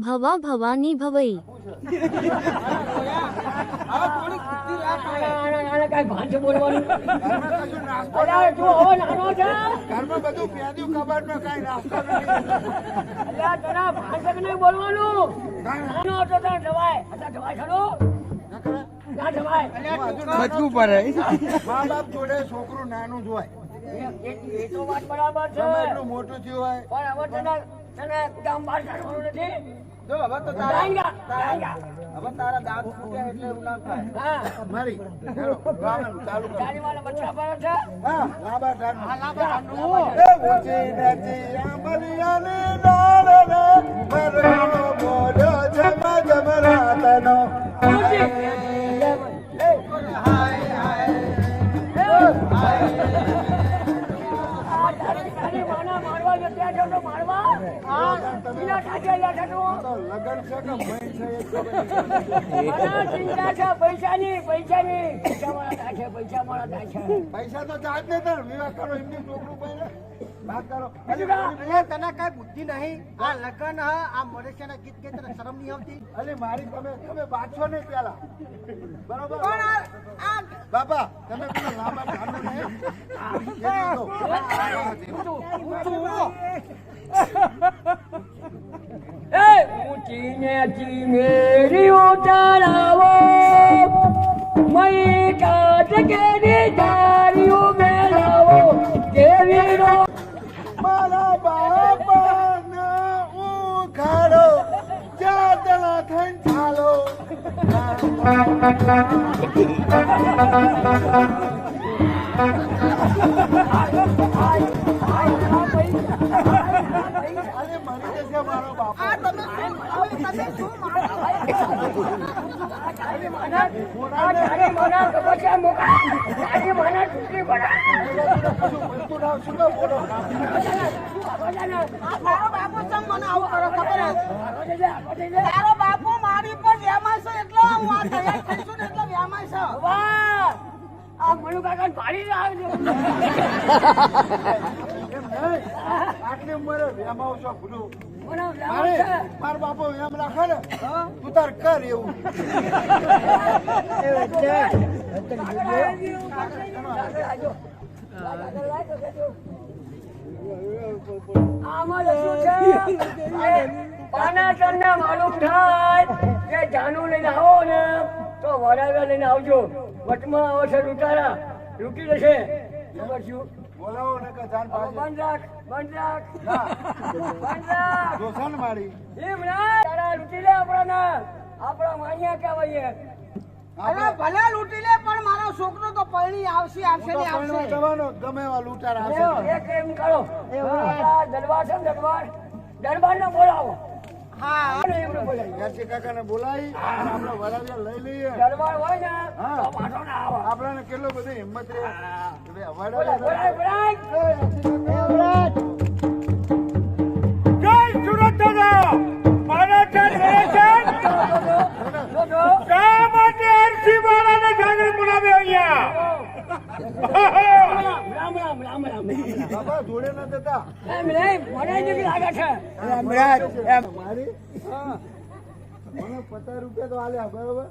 ભવા ભવાની ભવઈ બચવું પડે. મા બાપ જોડે છોકરું નાનું જ હોય, એ તો વાત બરાબર છે એટલું મોટું થયું હોય. પણ હવે તને ગામ બહાર કાઢવાનું નથી. જો હવે તો જાયગા. હવે તારા દાંત ફૂટ્યા એટલે એવું ના થાય. હા મારી ચાલો રાવણ ચાલુ કરો. તારી વાળા બચ્ચા પર છે. હા લાંબા ટાણું. હા, લાંબા ટાણું. એ ઊંચી નથી આંબલિયાની ડાળ રે, મારો મોઢો જમ જમ રાતનો. તારી માના મારવા જો ત્યાં જાવ તો મારવા. હા, બીના કાચે યા છટો. તો લગન છે કે મય છે એ ખબર માના ચિંતા છે પૈસાની. પૈસા મારા થાય છે. પૈસા તો ચાજ ને તાર વિવાહ કરો એમની છોકરું પહેરે વાત કરો. તને કઈ બુદ્ધિ નહીં. આ લગન આ મરેશિયાના ગીત કે તને શરમ નહીં આવતી? અલી મારી તમે બાછો નહીં પેલા બરોબર. પણ આ બાપા તમે પેલા લાંબા ટાણું નહીં ઊંચી ને ચીમેરી ઉતારાવો મય કાટ કેની તારીઓ મેળાવો દેવીનો મારા બાપાને ઉખાડો ચાદલા થઈને ચાલો. અરે મરી જશે મારો બાપા. તારો બાપુ મારી પર વ્યામાય છે એટલે હું આ તૈયાર થઈ છું ને એટલે વ્યામાય છે. આ મનુ કાકા પાડી આવજો. એમ નહીં આટલી ઉંમરે વેમાવ છો ભૂલું. મારો બાપો વેમ રાખે ને તું તાર કર એવું. આમાં શું છે પાના તને માલુમ થાય કે જાનું લઈને આવો ને તો વડાવ્યા લઈને આવજો. વટમાં આવશે લૂંટારા લૂંટી લેશે. ખબર શું બોલાવો ને કે જાન હવે પાછી બંધ રાખ. જોશે ને મારી. એમ ના તારા લૂંટી લે આપણા માણિયા કહેવાય. અરે ભલે લૂંટી લે પણ મારો છોકરો તો પરણી આવશે ને આવશે. જવાનો ગમે એવા લૂંટાર આવશે. એક એમ કરો દરબાર છે ને દરબાર ને બોલાવો. હા એમને બોલાવી યાસી કાકાને બોલાવી આપણે વરાવ્યા લઈ લઈએ. દરબાર હોય ને હા. તો પાછો ના આવે. આપણને કેટલો બધો હિંમત રહે કે ભાઈ બોલાય. જય સુરત દાદા મારા શા માટે આરસી વાળાને જાગરણ બોલાવે અહીંયા? રામ. બાપા જોડે ન જતા એમ નહીં મને જ લાગે છે. મારી મને 50 રૂપિયા તો આલ્યા બરોબર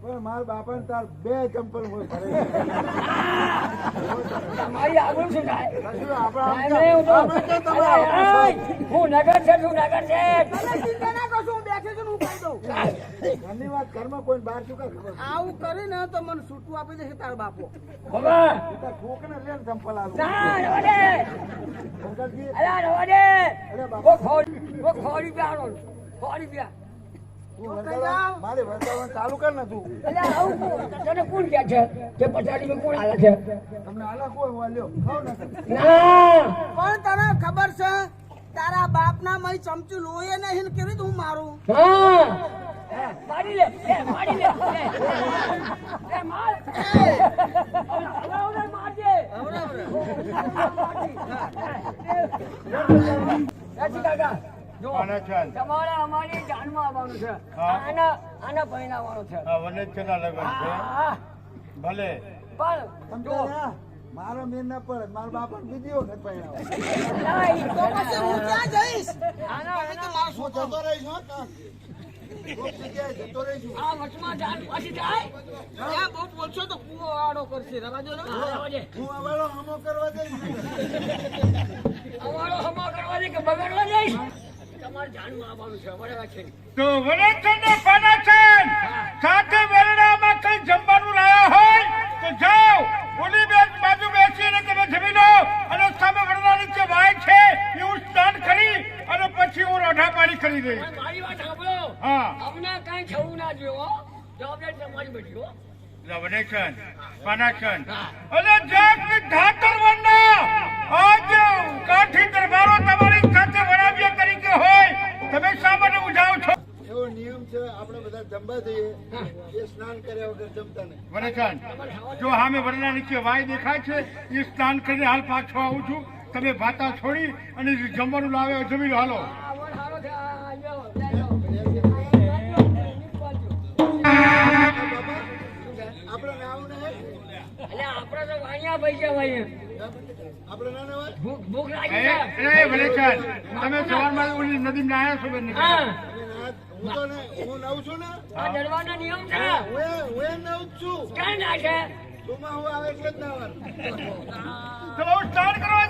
પણ મારા બાપાને તાર 2 ચંપલ હોય મારી આગળ શું થાય? કશું આપણે એમ નહીં, આપણે તો તમારા હું નગર છે. તમે ચિંતા ના કરશો હું બેઠી છું ને હું કહી દઉં. ઘરની વાત ઘરમાં કોઈ બહાર શું કાંઈ ખબર આવું કરીને તો મને છૂટું આપી દેશે તારો બાપો. ખબર તાર ઠોકને લે ને ચંપલ આલું ના રવા દે. અંકલજી અલા રવા દે. અરે બાપા વો ખોરી પ્યારો ખોરી પ્યા. તું વરસાવવાનું મારે વરસાવવાનું ચાલુ કર ને તું અલા આવું તને કોણ કહે છે કે પચાડી કોણ હાલે છે? તમને આલા કોઈ હું લ્યો ખાવ ને ના પણ તને ખબર છે તારા બાપના મય ચમચું લોહી નહીં ને કેવી રીતે હું મારું? હા મારી લે માર મારજે કાકા જો તમારે અમારી જાનમાં આવવાનું છે. આના પહેરાવાનું છે. વનજ છે ના લગન છે હા ભલે પણ જો મારો મેર ના પડે મારા બાપા બીજી વખત પરણાવો. તો પછી હું ક્યાં જઈશ હું જતો રહીશ હો કાં. કોક જગ્યાએ જતો રહીશ હું. આ વચમાં જાન પાછી જાય ત્યાં બહુ બોલશો તો કૂવો આડો કરશે રવાજો ને હું અમારો હમો કરવા જઈશ. અમારો હમો કરવા દે કે બગાડવા જઈશ તમારે જાણવું આવવાનું છે બરાબર છે તો વનેચન ને પાનાચન સાથે વેરડામાં કઈ જમવાનું લાયા હોય તો જાઓ ઓલી બાજુ બેસીને તમે જમી લો અને સામે વરડા નીચે વાય છે એવું સ્નાન કરી અને પછી હું રોઢા પાણી કરી દઈશ. પણ મારી વાત સાંભળો હા. અમને કઈ થવું ના જોઈએ હો. જવાબદારી તમારી બધી હો વનેચન પાનાચન અને જાગની ધાતર વરના આજ કાઠી દરબારો તમારી સાથે વડાવ્ય તરીકે હોય તમે શા માટે ઉજાવ છો? એવો નિયમ છે આપણે બધા જમવા જઈએ એ સ્નાન કર્યા વગર જમતા નહીં. વનેચન જો સામે વરડા નીચે વાય દેખાય છે એ સ્નાન કરીને હાલ પાછો આવું છું. તમે ભાતા છોડી અને જે જમવાનું લાવે એ જમી લો હાલો. આ વર સારો છે આ લ્યો, લ્યો. બાબા આપણે નાવું નહીં. એટલે આપણે તો વાણિયા ભાઈ છે ભાઈ આપણે ના નવાય. ભૂખ લાગી છે એ વનેચન તમે સવારમાં ઓલી નદીમાં નાહ્યા છો બેન? હા અને હું તો ને હું નવ છું ને આ દરવાનો નિયમ છે હું નવ જ છું. ક્યાં ના છે તું માં હું આવે એટલે જ નાવાનું. ચલો સ્ટાર્ટ કરવા